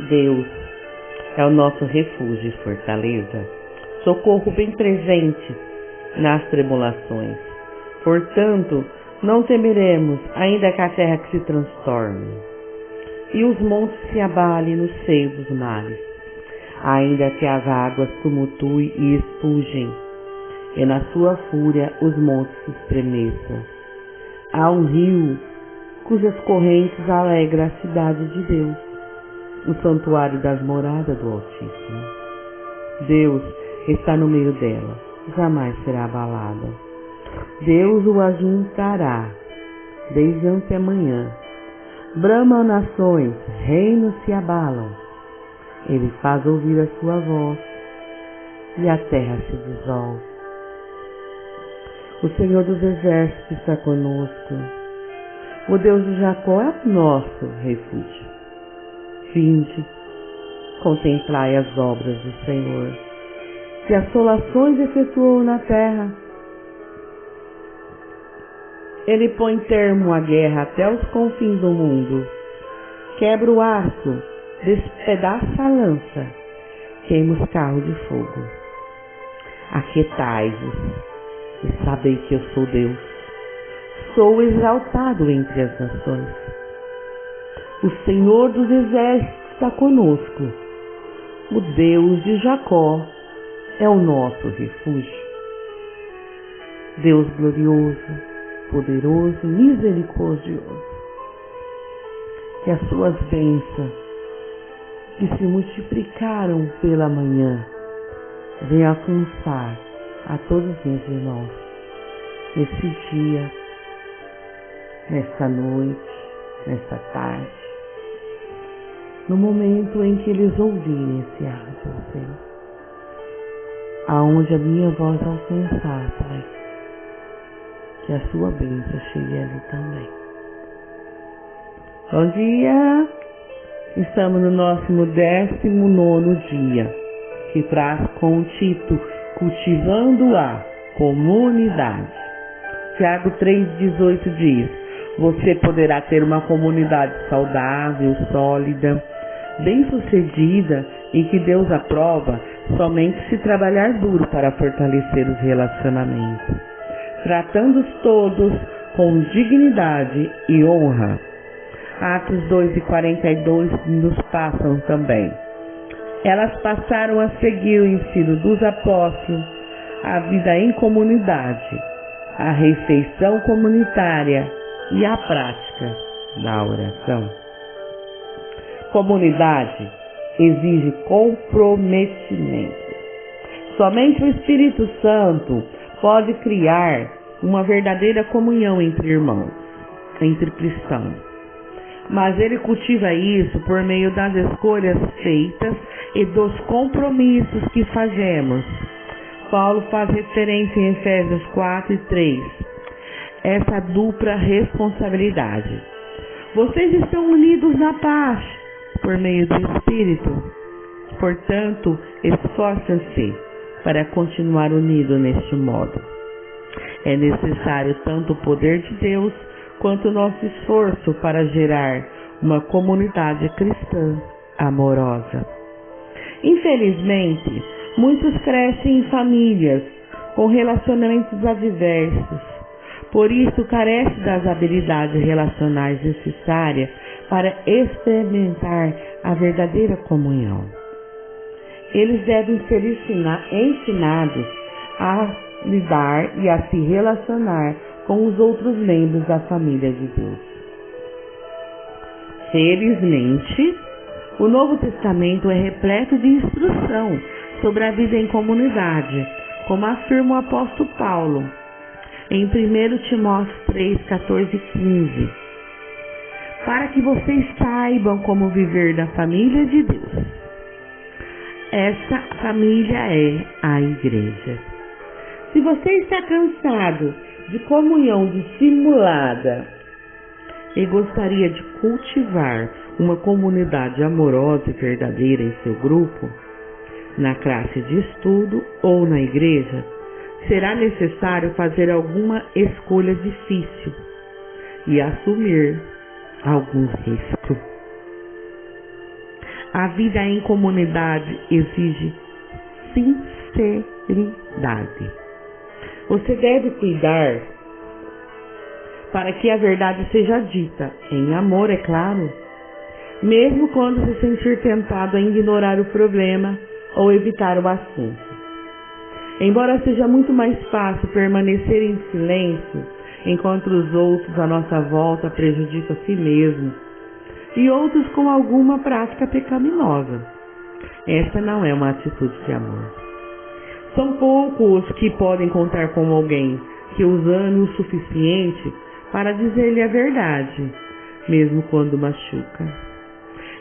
Deus é o nosso refúgio e fortaleza, socorro bem presente nas tribulações. Portanto, não temeremos, ainda que a terra que se transtorne, e os montes se abalem no seio dos mares, ainda que as águas tumultuem e expulgem, e na sua fúria os montes se estremeçam. Há um rio cujas correntes alegram a cidade de Deus, o santuário das moradas do Altíssimo. Deus está no meio dela, jamais será abalada. Deus o ajuntará desde antemanhã. Bramam nações, reinos se abalam. Ele faz ouvir a sua voz e a terra se dissolve. O Senhor dos Exércitos está conosco. O Deus de Jacó é o nosso refúgio. Vinde, contemplai as obras do Senhor, que assolações efetuou na terra. Ele põe termo à guerra até os confins do mundo. Quebra o arco, despedaça a lança, queima os carros de fogo. Aquietai-vos e sabei que eu sou Deus. Sou exaltado entre as nações. O Senhor dos Exércitos está conosco. O Deus de Jacó é o nosso refúgio. Deus glorioso, poderoso, misericordioso. Que as suas bênçãos, que se multiplicaram pela manhã, venham alcançar a todos entre nós, nesse dia, nesta noite, nesta tarde, no momento em que eles ouvirem esse áudio, Senhor, aonde a minha voz alcançar, Pai, que a sua bênção chegue ali também. Bom dia! Estamos no nosso 19º dia, que traz com o título Cultivando a Comunidade. Tiago 3,18 diz: você poderá ter uma comunidade saudável, sólida, bem-sucedida e que Deus aprova somente se trabalhar duro para fortalecer os relacionamentos, tratando-os todos com dignidade e honra. Atos 2:42 nos passam também. Elas passaram a seguir o ensino dos apóstolos, a vida em comunidade, a refeição comunitária e a prática da oração. Comunidade exige comprometimento. Somente o Espírito Santo pode criar uma verdadeira comunhão entre irmãos, entre cristãos. Mas ele cultiva isso por meio das escolhas feitas e dos compromissos que fazemos. Paulo faz referência em Efésios 4:3. Essa dupla responsabilidade. Vocês estão unidos na paz por meio do Espírito. Portanto, esforçam-se para continuar unidos neste modo. É necessário tanto o poder de Deus quanto o nosso esforço para gerar uma comunidade cristã amorosa. Infelizmente, muitos crescem em famílias com relacionamentos adversos. Por isso, carece das habilidades relacionais necessárias para experimentar a verdadeira comunhão. Eles devem ser ensinados a lidar e a se relacionar com os outros membros da família de Deus. Felizmente, o Novo Testamento é repleto de instrução sobre a vida em comunidade, como afirma o apóstolo Paulo em 1 Timóteo 3:14 e 15. Para que vocês saibam como viver na família de Deus. Essa família é a igreja. Se você está cansado de comunhão dissimulada e gostaria de cultivar uma comunidade amorosa e verdadeira em seu grupo, na classe de estudo ou na igreja, será necessário fazer alguma escolha difícil e assumir alguns riscos. A vida em comunidade exige sinceridade. Você deve cuidar para que a verdade seja dita, em amor, é claro, mesmo quando se sentir tentado a ignorar o problema ou evitar o assunto. Embora seja muito mais fácil permanecer em silêncio enquanto os outros à nossa volta prejudicam a si mesmos e outros com alguma prática pecaminosa, essa não é uma atitude de amor. São poucos os que podem contar com alguém que os ame o suficiente para dizer-lhe a verdade, mesmo quando machuca.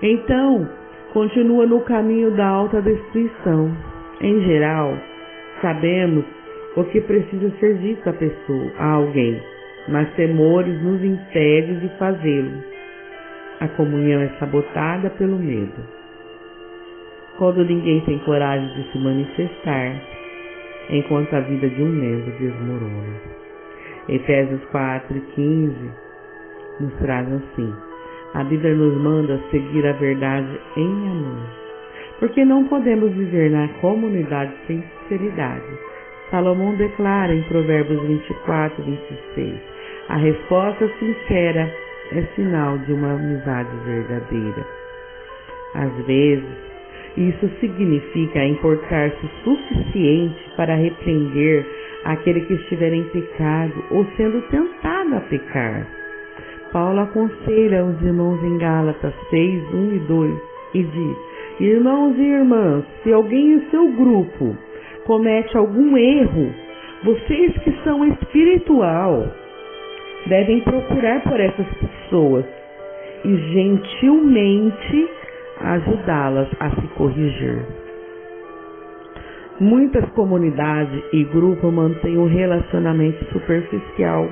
Então, continua no caminho da autodestruição. Em geral, sabemos o que precisa ser dito a alguém, mas temores nos impedem de fazê-lo. A comunhão é sabotada pelo medo. Quando ninguém tem coragem de se manifestar, enquanto a vida de um membro desmorona. Efésios 4:15 nos traz assim: a Bíblia nos manda seguir a verdade em amor, porque não podemos viver na comunidade sem sinceridade. Salomão declara em Provérbios 24:26: a resposta sincera é sinal de uma amizade verdadeira. Às vezes, isso significa importar-se o suficiente para repreender aquele que estiver em pecado ou sendo tentado a pecar. Paulo aconselha os irmãos em Gálatas 6:1 e 2 e diz: irmãos e irmãs, se alguém em seu grupo comete algum erro, vocês que são espiritual devem procurar por essas pessoas e gentilmente ajudá-las a se corrigir. Muitas comunidades e grupos mantêm um relacionamento superficial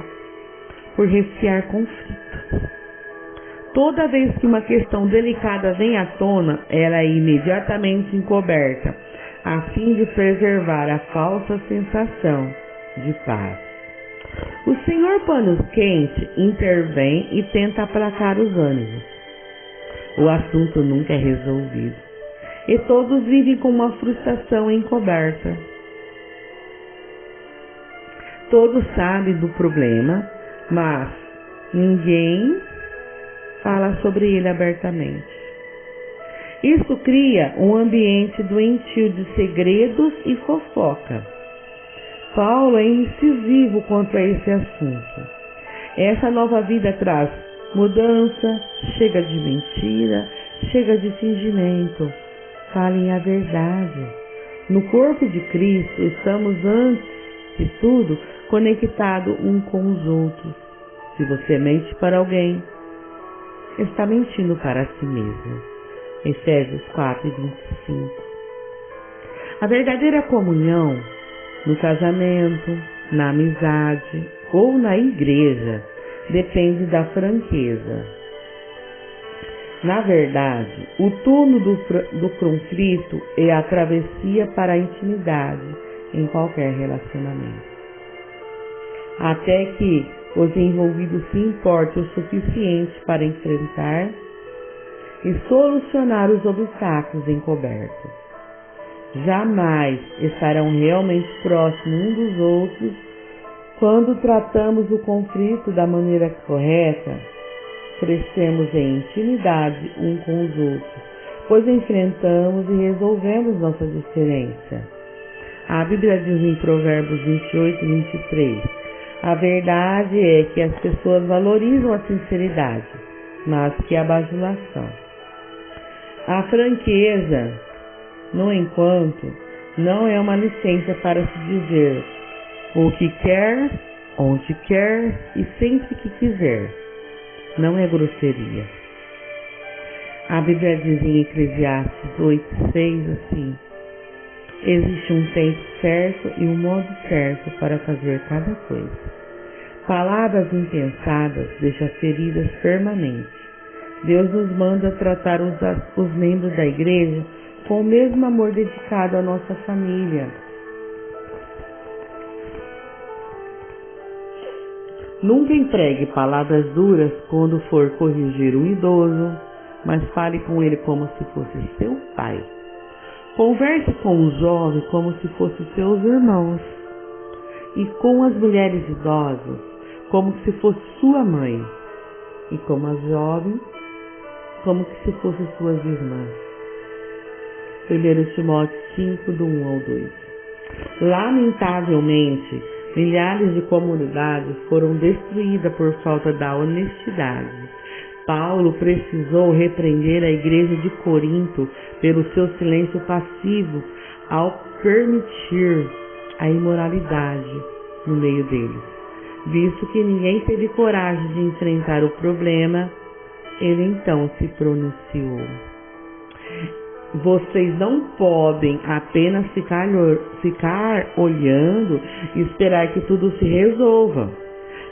por recear conflitos. Toda vez que uma questão delicada vem à tona, ela é imediatamente encoberta, a fim de preservar a falsa sensação de paz. O Senhor Panos Quente intervém e tenta aplacar os ânimos. O assunto nunca é resolvido e todos vivem com uma frustração encoberta. Todos sabem do problema, mas ninguém fala sobre ele abertamente. Isso cria um ambiente doentio de segredos e fofoca. Paulo é incisivo quanto a esse assunto. Essa nova vida traz mudança, chega de mentira, chega de fingimento. Falem a verdade. No corpo de Cristo estamos, antes de tudo, conectados um com os outros. Se você mente para alguém, está mentindo para si mesmo. Efésios 4:25. A verdadeira comunhão no casamento, na amizade ou na igreja depende da franqueza. Na verdade, o túnel do conflito é a travessia para a intimidade em qualquer relacionamento. Até que os envolvidos se importem o suficiente para enfrentar e solucionar os obstáculos encobertos. Jamais estarão realmente próximos uns dos outros quando tratamos o conflito da maneira correta. Crescemos em intimidade um com os outros, pois enfrentamos e resolvemos nossa diferença. A Bíblia diz em Provérbios 28:23: a verdade é que as pessoas valorizam a sinceridade, mas que a bajulação. A franqueza, no entanto, não é uma licença para se dizer o que quer, onde quer e sempre que quiser. Não é grosseria. A Bíblia diz em Eclesiastes 8:6 assim: existe um tempo certo e um modo certo para fazer cada coisa. Palavras impensadas deixam feridas permanentes. Deus nos manda tratar os membros da igreja com o mesmo amor dedicado à nossa família. Nunca empregue palavras duras quando for corrigir um idoso, mas fale com ele como se fosse seu pai. Converse com os jovens como se fossem seus irmãos, e com as mulheres idosas como se fosse sua mãe, e com as jovens como se fossem suas irmãs. 1 Timóteo 5, do 1 ao 2. Lamentavelmente, milhares de comunidades foram destruídas por falta da honestidade. Paulo precisou repreender a igreja de Corinto pelo seu silêncio passivo ao permitir a imoralidade no meio deles. Visto que ninguém teve coragem de enfrentar o problema, ele então se pronunciou: vocês não podem apenas ficar olhando e esperar que tudo se resolva.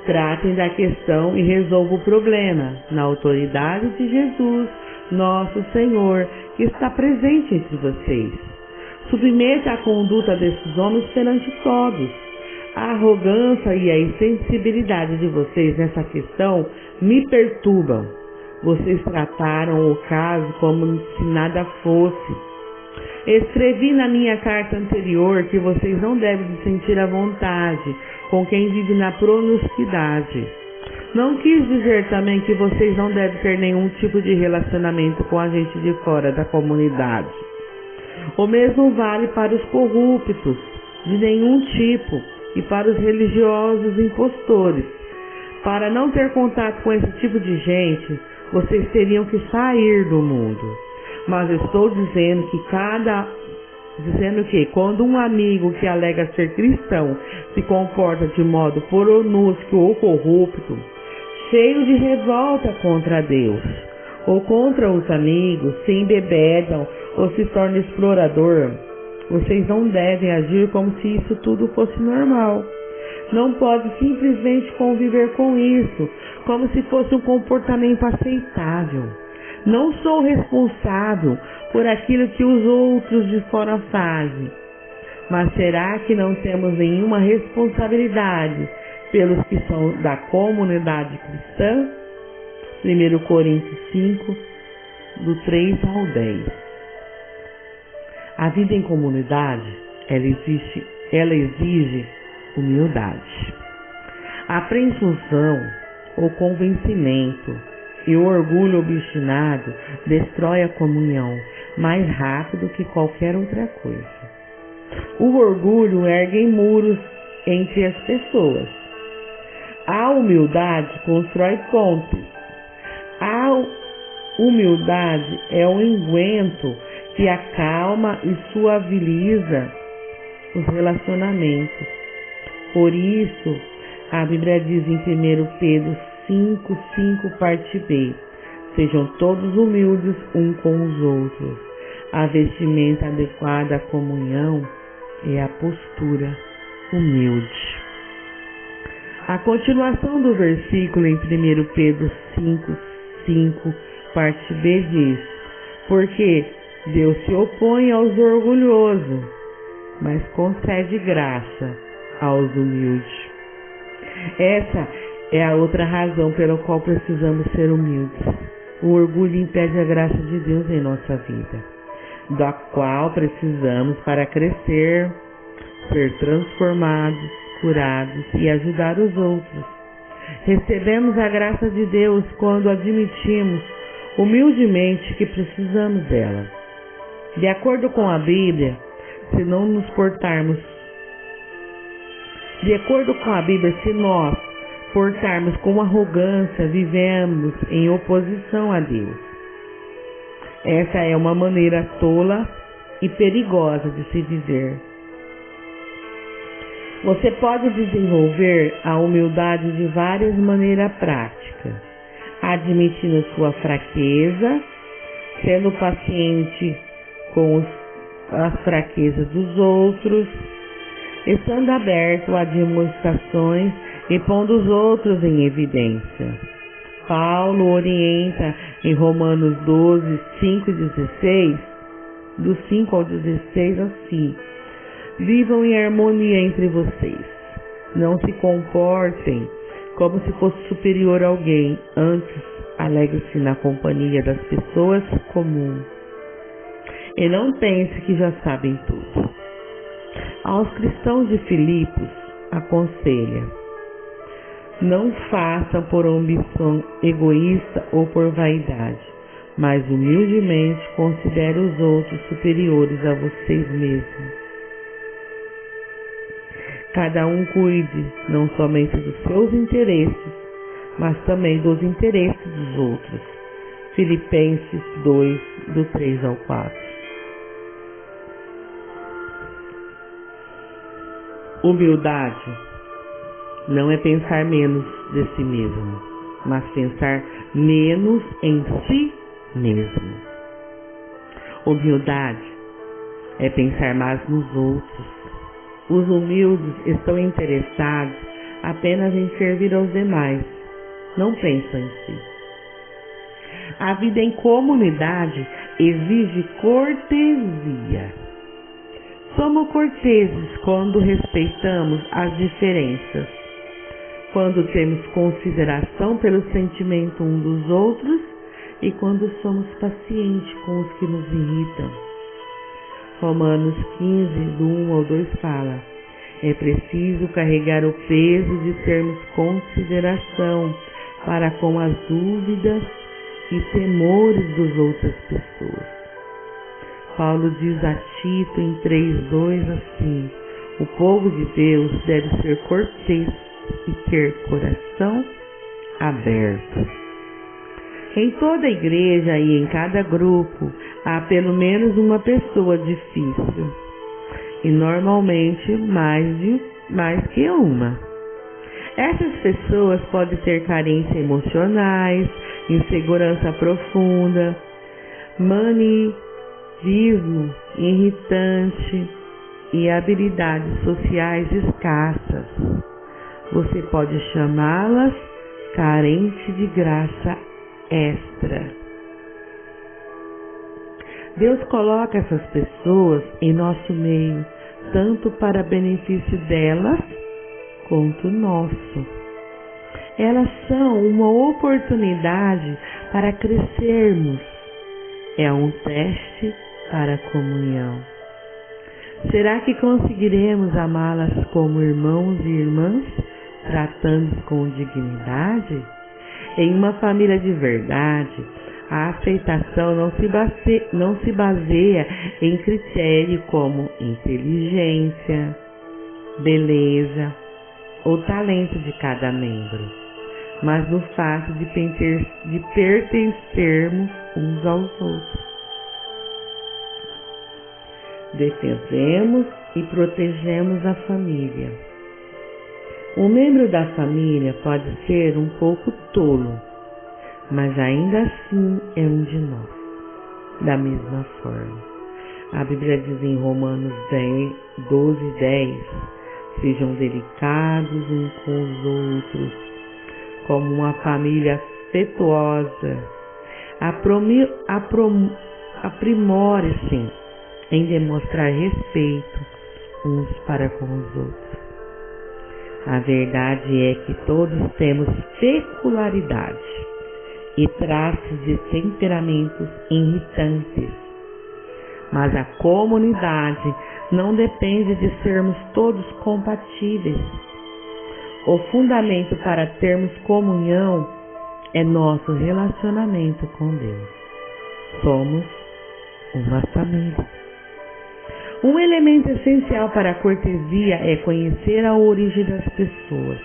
Tratem da questão e resolvam o problema na autoridade de Jesus, nosso Senhor, que está presente entre vocês. Submeta a conduta desses homens perante todos. A arrogância e a insensibilidade de vocês nessa questão me perturbam. Vocês trataram o caso como se nada fosse. Escrevi na minha carta anterior que vocês não devem se sentir à vontade com quem vive na promiscuidade. Não quis dizer também que vocês não devem ter nenhum tipo de relacionamento com a gente de fora da comunidade. O mesmo vale para os corruptos, de nenhum tipo, e para os religiosos impostores. Para não ter contato com esse tipo de gente, vocês teriam que sair do mundo. Mas estou dizendo que quando um amigo que alega ser cristão se comporta de modo pornusco ou corrupto, cheio de revolta contra Deus, ou contra os amigos, se embebedam ou se torna explorador, vocês não devem agir como se isso tudo fosse normal. Não pode simplesmente conviver com isso, como se fosse um comportamento aceitável. Não sou responsável por aquilo que os outros de fora fazem. Mas será que não temos nenhuma responsabilidade pelos que são da comunidade cristã? 1 Coríntios 5, do 3 ao 10. A vida em comunidade, ela exige humildade. A presunção, o convencimento e o orgulho obstinado destrói a comunhão mais rápido que qualquer outra coisa. O orgulho ergue muros entre as pessoas. A humildade constrói pontes. A humildade é um unguento que acalma e suaviza os relacionamentos. Por isso, a Bíblia diz em 1 Pedro 5:5, parte B: sejam todos humildes um com os outros. A vestimenta adequada à comunhão é a postura humilde. A continuação do versículo em 1 Pedro 5:5, parte B diz: porque Deus se opõe aos orgulhosos, mas concede graça aos humildes. Essa é a outra razão pela qual precisamos ser humildes. O orgulho impede a graça de Deus em nossa vida, da qual precisamos para crescer, ser transformados, curados e ajudar os outros. Recebemos a graça de Deus quando admitimos humildemente que precisamos dela. De acordo com a Bíblia, se nós portarmos com arrogância, vivemos em oposição a Deus. Essa é uma maneira tola e perigosa de se viver. Você pode desenvolver a humildade de várias maneiras práticas, admitindo sua fraqueza, sendo paciente com as fraquezas dos outros, estando aberto a demonstrações e pondo os outros em evidência. Paulo orienta em Romanos 12, 5 e 16, do 5 ao 16 assim: vivam em harmonia entre vocês. Não se comportem como se fosse superior a alguém. Antes, Alegre-se na companhia das pessoas comuns. E não pense que já sabem tudo. Aos cristãos de Filipos, aconselha: não façam por ambição egoísta ou por vaidade, mas humildemente considere os outros superiores a vocês mesmos. Cada um cuide não somente dos seus interesses, mas também dos interesses dos outros. Filipenses 2, do 3 ao 4. Humildade não é pensar menos de si mesmo, mas pensar menos em si mesmo. Humildade é pensar mais nos outros. Os humildes estão interessados apenas em servir aos demais, não pensam em si. A vida em comunidade exige cortesia. Somos corteses quando respeitamos as diferenças, quando temos consideração pelo sentimento um dos outros e quando somos pacientes com os que nos irritam. Romanos 15, do 1 ao 2 fala: é preciso carregar o peso de termos consideração para com as dúvidas e temores das outras pessoas. Paulo diz a Tito em 3:2 assim: o povo de Deus deve ser cortês e ter coração aberto. Em toda a igreja e em cada grupo há pelo menos uma pessoa difícil, e normalmente mais que uma. Essas pessoas podem ter carências emocionais, insegurança profunda, manivismo irritante e habilidades sociais escassas. Você pode chamá-las carentes de graça extra. Deus coloca essas pessoas em nosso meio, tanto para benefício delas quanto nosso. Elas são uma oportunidade para crescermos. É um teste para a comunhão. Será que conseguiremos amá-las como irmãos e irmãs, tratando-os com dignidade? Em uma família de verdade, a aceitação não se baseia em critérios como inteligência, beleza ou talento de cada membro, mas no fato de pertencermos uns aos outros. Defendemos e protegemos a família. Um membro da família pode ser um pouco tolo, mas ainda assim é um de nós. Da mesma forma, a Bíblia diz em Romanos 12:10, sejam delicados uns com os outros, como uma família afetuosa. Aprimore-se em demonstrar respeito uns para com os outros. A verdade é que todos temos peculiaridade e traços de temperamentos irritantes, mas a comunidade não depende de sermos todos compatíveis. O fundamento para termos comunhão é nosso relacionamento com Deus. Somos uma família. Um elemento essencial para a cortesia é conhecer a origem das pessoas.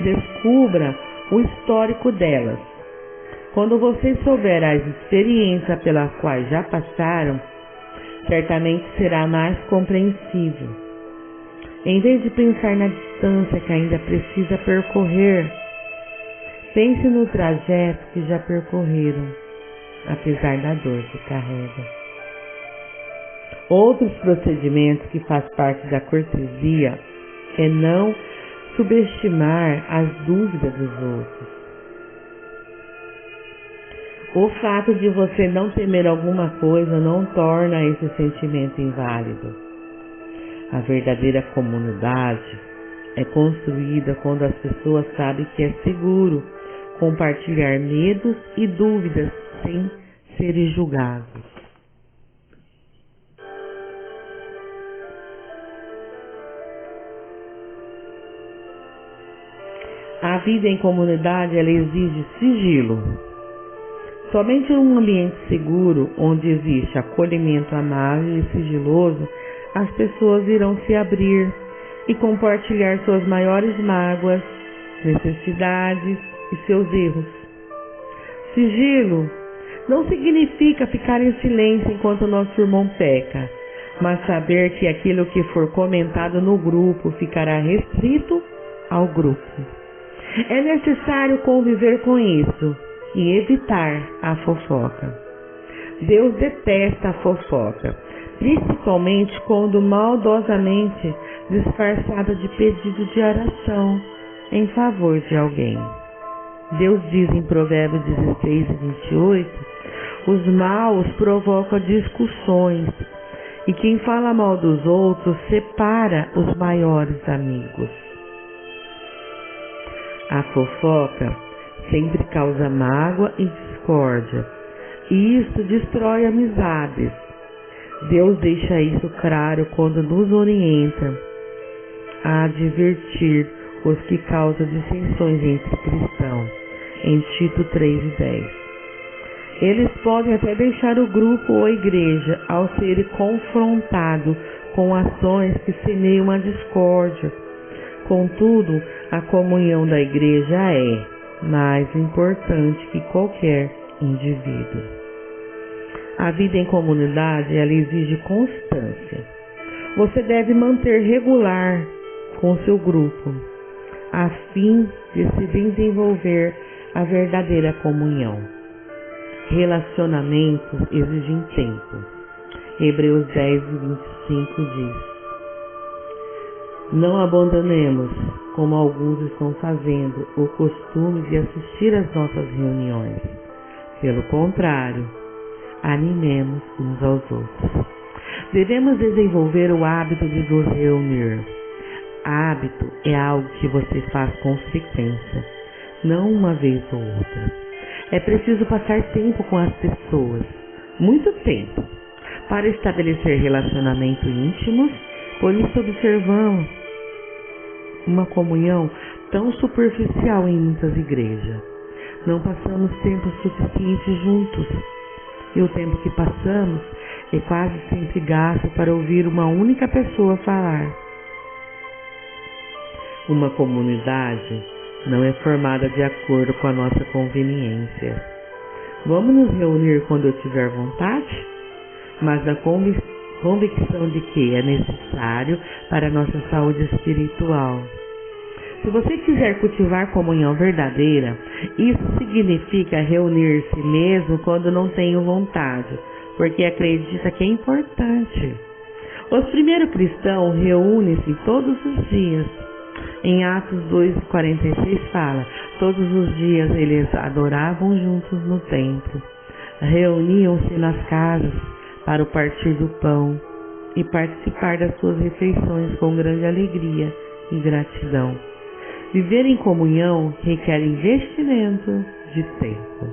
Descubra o histórico delas. Quando você souber as experiências pelas quais já passaram, certamente será mais compreensível. Em vez de pensar na distância que ainda precisa percorrer, pense no trajeto que já percorreram, apesar da dor que carrega. Outros procedimentos que faz parte da cortesia é não subestimar as dúvidas dos outros. O fato de você não temer alguma coisa não torna esse sentimento inválido. A verdadeira comunidade é construída quando as pessoas sabem que é seguro compartilhar medos e dúvidas sem serem julgados. A vida em comunidade, ela exige sigilo. Somente em um ambiente seguro, onde existe acolhimento amável e sigiloso, as pessoas irão se abrir e compartilhar suas maiores mágoas, necessidades e seus erros. Sigilo não significa ficar em silêncio enquanto nosso irmão peca, mas saber que aquilo que for comentado no grupo ficará restrito ao grupo. É necessário conviver com isso e evitar a fofoca. Deus detesta a fofoca, principalmente quando maldosamente disfarçada de pedido de oração em favor de alguém. Deus diz em Provérbios 16 e 28, os maus provocam discussões e quem fala mal dos outros separa os maiores amigos. A fofoca sempre causa mágoa e discórdia, e isso destrói amizades. Deus deixa isso claro quando nos orienta a advertir os que causam dissensões entre cristãos, em Tito 3:10. Eles podem até deixar o grupo ou a igreja ao serem confrontados com ações que semeiam a discórdia. Contudo, a comunhão da igreja é mais importante que qualquer indivíduo. A vida em comunidade, ela exige constância. Você deve manter regular com seu grupo, a fim de se desenvolver a verdadeira comunhão. Relacionamentos exigem tempo. Hebreus 10:25 diz: não abandonemos, como alguns estão fazendo, o costume de assistir às nossas reuniões. Pelo contrário, animemos uns aos outros. Devemos desenvolver o hábito de nos reunir. Hábito é algo que você faz com frequência, não uma vez ou outra. É preciso passar tempo com as pessoas, muito tempo, para estabelecer relacionamentos íntimos. Por isso observamos uma comunhão tão superficial em muitas igrejas. Não passamos tempo suficiente juntos. E o tempo que passamos é quase sempre gasto para ouvir uma única pessoa falar. Uma comunidade não é formada de acordo com a nossa conveniência. Vamos nos reunir quando eu tiver vontade, mas na convicção de que é necessário para a nossa saúde espiritual. Se você quiser cultivar comunhão verdadeira, isso significa reunir-se mesmo quando não tem vontade, porque acredita que é importante. Os primeiros cristãos reúnem-se todos os dias. Em Atos 2:46 fala, todos os dias eles adoravam juntos no templo, reuniam-se nas casas para o partir do pão e participar das suas refeições com grande alegria e gratidão. Viver em comunhão requer investimento de tempo.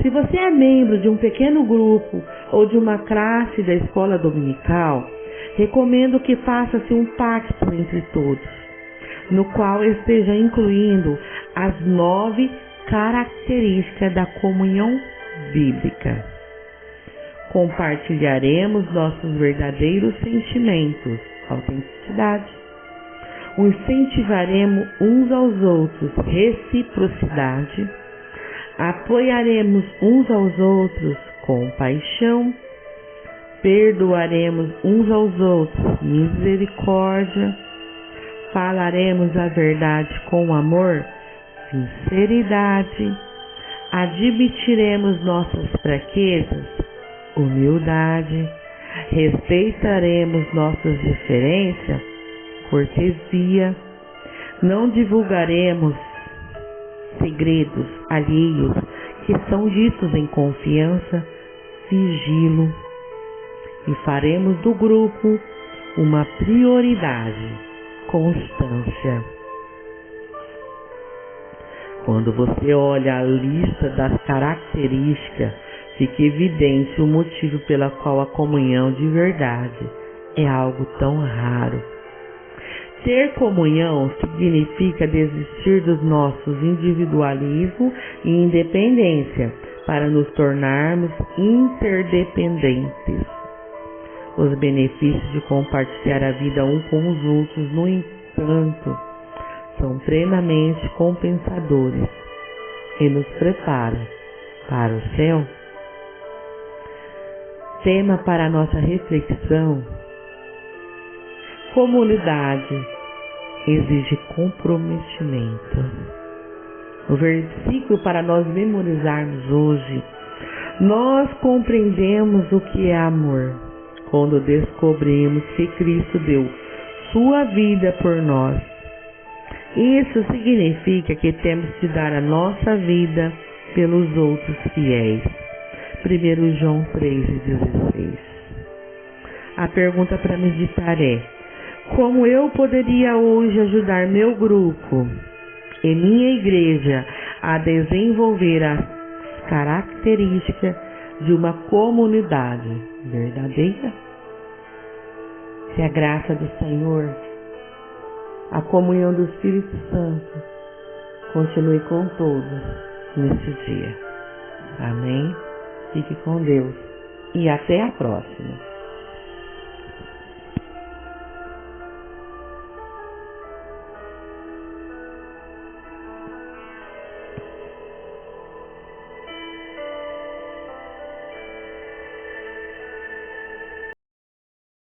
Se você é membro de um pequeno grupo ou de uma classe da escola dominical, recomendo que faça-se um pacto entre todos, no qual esteja incluindo as 9 características da comunhão bíblica. Compartilharemos nossos verdadeiros sentimentos, autenticidade. Incentivaremos uns aos outros, reciprocidade. Apoiaremos uns aos outros, compaixão. Perdoaremos uns aos outros, misericórdia. Falaremos a verdade com amor, sinceridade. Admitiremos nossas fraquezas, humildade. Respeitaremos nossas diferenças, cortesia. Não divulgaremos segredos alheios que são ditos em confiança, sigilo. E faremos do grupo uma prioridade, constância. Quando você olha a lista das características, fica evidente o motivo pela qual a comunhão de verdade é algo tão raro. Ter comunhão significa desistir dos nossos individualismo e independência para nos tornarmos interdependentes. Os benefícios de compartilhar a vida um com os outros, no entanto, são plenamente compensadores e nos preparam para o céu. Tema para a nossa reflexão: comunidade exige comprometimento. O versículo para nós memorizarmos hoje: nós compreendemos o que é amor quando descobrimos que Cristo deu sua vida por nós. Isso significa que temos de dar a nossa vida pelos outros fiéis. 1 João 3,16. A pergunta para meditar é: como eu poderia hoje ajudar meu grupo e minha igreja a desenvolver as características de uma comunidade verdadeira? Que a graça do Senhor, a comunhão do Espírito Santo continue com todos nesse dia. Amém? Fique com Deus e até a próxima.